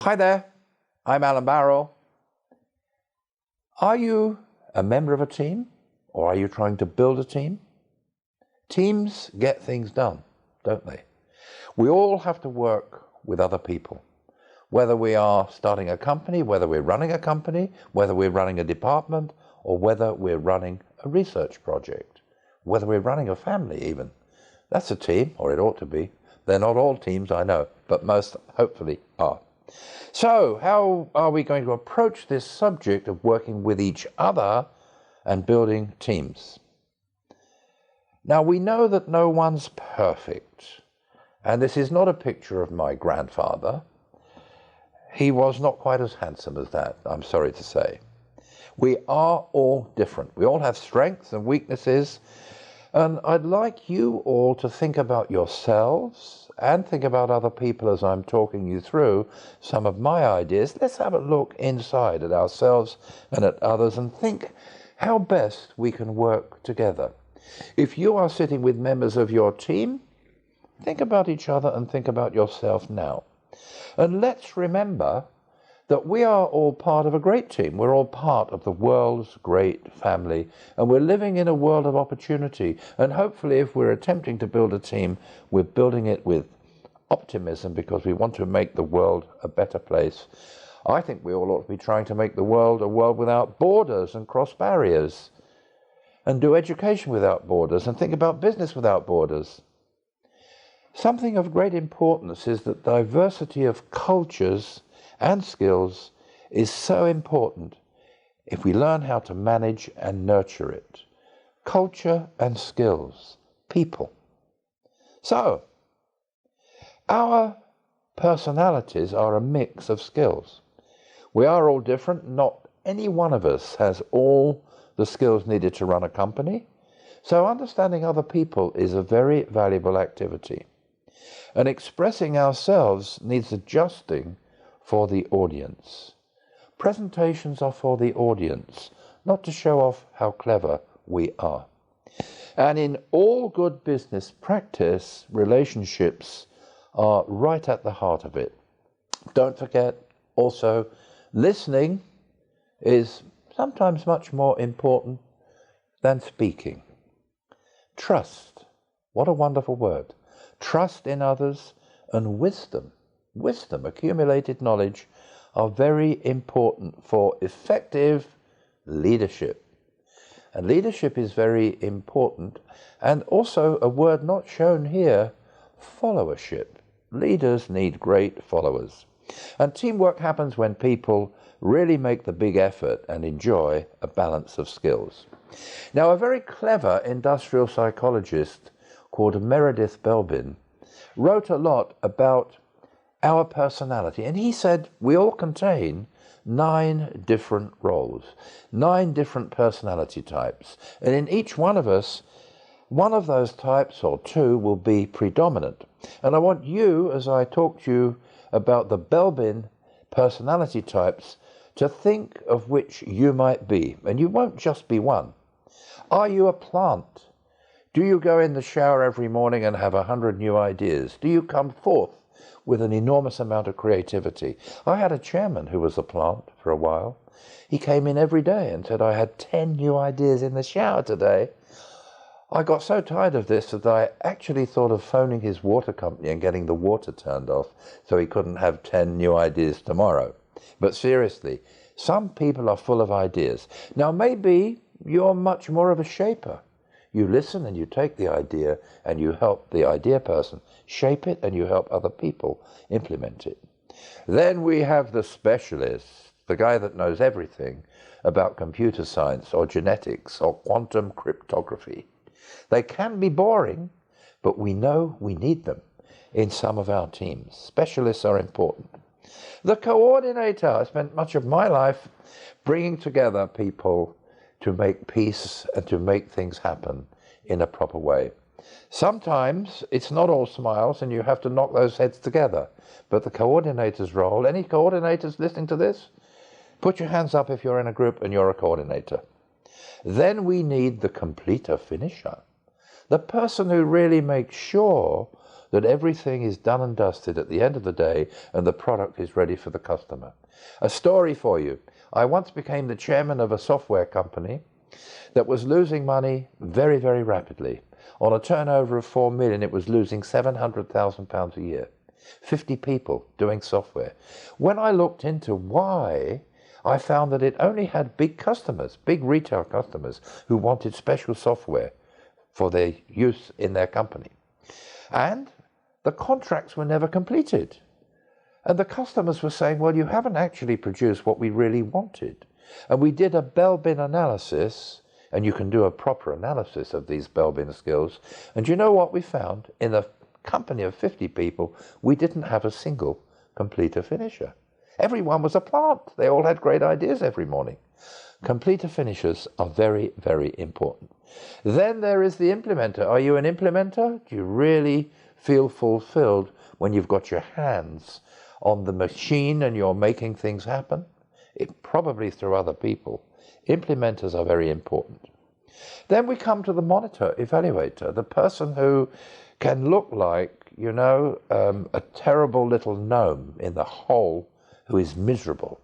Hi there, I'm Alan Barrell. Are you a member of a team, or are you trying to build a team? Teams get things done, don't they? We all have to work with other people, whether we are starting a company, whether we're running a company, whether we're running a department, or whether we're running a research project, whether we're running a family even. That's a team, or it ought to be. They're not all teams, I know, but most hopefully are. So, how are we going to approach this subject of working with each other and building teams? Now, we know that no one's perfect, and this is not a picture of my grandfather. He was not quite as handsome as that, I'm sorry to say. We are all different. We all have strengths and weaknesses, and I'd like you all to think about yourselves and think about other people as I'm talking you through some of my ideas. Let's have a look inside at ourselves and at others and think how best we can work together. If you are sitting with members of your team, think about each other and think about yourself now. And let's remember that we are all part of a great team. We're all part of the world's great family, and we're living in a world of opportunity. And hopefully, if we're attempting to build a team, we're building it with optimism because we want to make the world a better place. I think we all ought to be trying to make the world a world without borders and cross barriers, and do education without borders, and think about business without borders. Something of great importance is that diversity of cultures and skills is so important if we learn how to manage and nurture it. Culture and skills, people. So, our personalities are a mix of skills. We are all different. Not any one of us has all the skills needed to run a company. So understanding other people is a very valuable activity. And expressing ourselves needs adjusting for the audience. Presentations are for the audience, not to show off how clever we are. And in all good business practice, relationships are right at the heart of it. Don't forget, also, listening is sometimes much more important than speaking. Trust, what a wonderful word. Trust in others and wisdom, accumulated knowledge, are very important for effective leadership. And leadership is very important, and also a word not shown here, followership. Leaders need great followers. And teamwork happens when people really make the big effort and enjoy a balance of skills. Now, a very clever industrial psychologist called Meredith Belbin wrote a lot about our personality, and he said we all contain 9 different roles, 9 different personality types, and in each one of us, one of those types or 2 will be predominant. And I want you, as I talk to you about the Belbin personality types, to think of which you might be, and you won't just be one. Are you a plant? Do you go in the shower every morning and have 100 new ideas? Do you come forth with an enormous amount of creativity? I had a chairman who was a plant for a while. He came in every day and said, I had 10 new ideas in the shower today. I got so tired of this that I actually thought of phoning his water company and getting the water turned off so he couldn't have 10 new ideas tomorrow. But seriously, some people are full of ideas. Now, maybe you're much more of a shaper. You listen and you take the idea and you help the idea person shape it, and you help other people implement it. Then we have the specialist, the guy that knows everything about computer science or genetics or quantum cryptography. They can be boring, but we know we need them in some of our teams. Specialists are important. The coordinator. I spent much of my life bringing together people to make peace and to make things happen in a proper way. Sometimes it's not all smiles and you have to knock those heads together. But the coordinator's role, any coordinators listening to this? Put your hands up if you're in a group and you're a coordinator. Then we need the completer, finisher. The person who really makes sure that everything is done and dusted at the end of the day and the product is ready for the customer. A story for you. I once became the chairman of a software company that was losing money very, very rapidly. On a turnover of 4 million, it was losing £700,000 a year. 50 people doing software. When I looked into why, I found that it only had big customers, big retail customers, who wanted special software for their use in their company. And the contracts were never completed. And the customers were saying, well, you haven't actually produced what we really wanted. And we did a bell-bin analysis, and you can do a proper analysis of these bell-bin skills. And you know what we found? In a company of 50 people, we didn't have a single completer finisher. Everyone was a plant. They all had great ideas every morning. Completer finishers are very, very important. Then there is the implementer. Are you an implementer? Do you really feel fulfilled when you've got your hands on the machine and you're making things happen? Probably through other people. Implementers are very important. Then we come to the monitor, evaluator, the person who can look like, a terrible little gnome in the hole who is miserable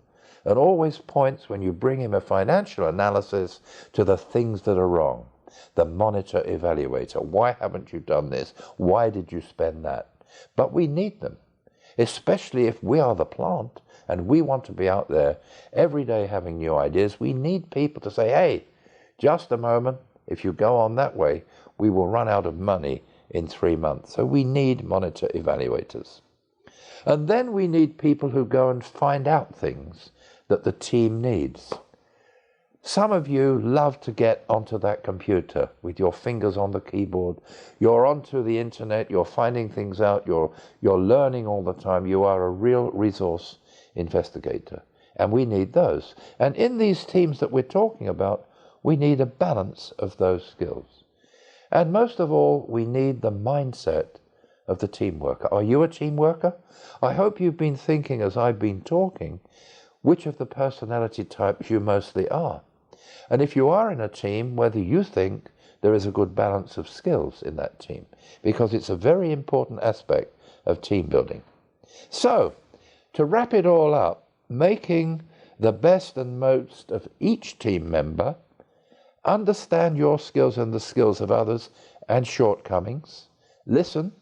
and always points, when you bring him a financial analysis, to the things that are wrong. The monitor evaluator. Why haven't you done this? Why did you spend that? But we need them, especially if we are the plant and we want to be out there every day having new ideas. We need people to say, hey, just a moment, if you go on that way, we will run out of money in 3 months. So we need monitor evaluators. And then we need people who go and find out things that the team needs. Some of you love to get onto that computer with your fingers on the keyboard. You're onto the internet, you're finding things out, you're learning all the time. You are a real resource investigator. And we need those. And in these teams that we're talking about, we need a balance of those skills. And most of all, we need the mindset of the team worker. Are you a team worker? I hope you've been thinking, as I've been talking, which of the personality types you mostly are. And if you are in a team, whether you think there is a good balance of skills in that team, because it's a very important aspect of team building. So, to wrap it all up, making the best and most of each team member, understand your skills and the skills of others and shortcomings, listen,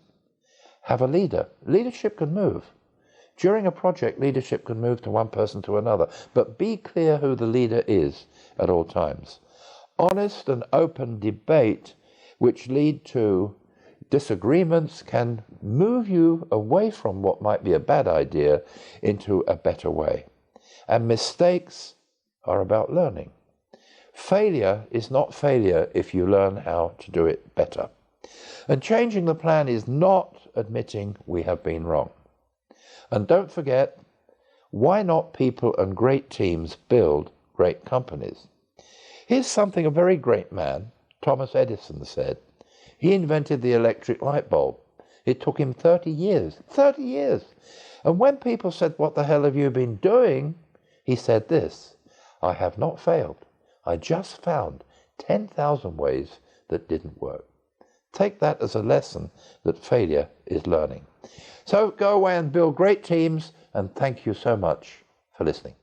have a leader. Leadership can move. During a project, leadership can move to one person to another, but be clear who the leader is at all times. Honest and open debate, which lead to disagreements, can move you away from what might be a bad idea into a better way. And mistakes are about learning. Failure is not failure if you learn how to do it better. And changing the plan is not admitting we have been wrong. And don't forget, why not people and great teams build great companies? Here's something a very great man, Thomas Edison, said. He invented the electric light bulb. It took him 30 years. 30 years! And when people said, what the hell have you been doing? He said this, I have not failed. I just found 10,000 ways that didn't work. Take that as a lesson that failure is learning. So go away and build great teams, and thank you so much for listening.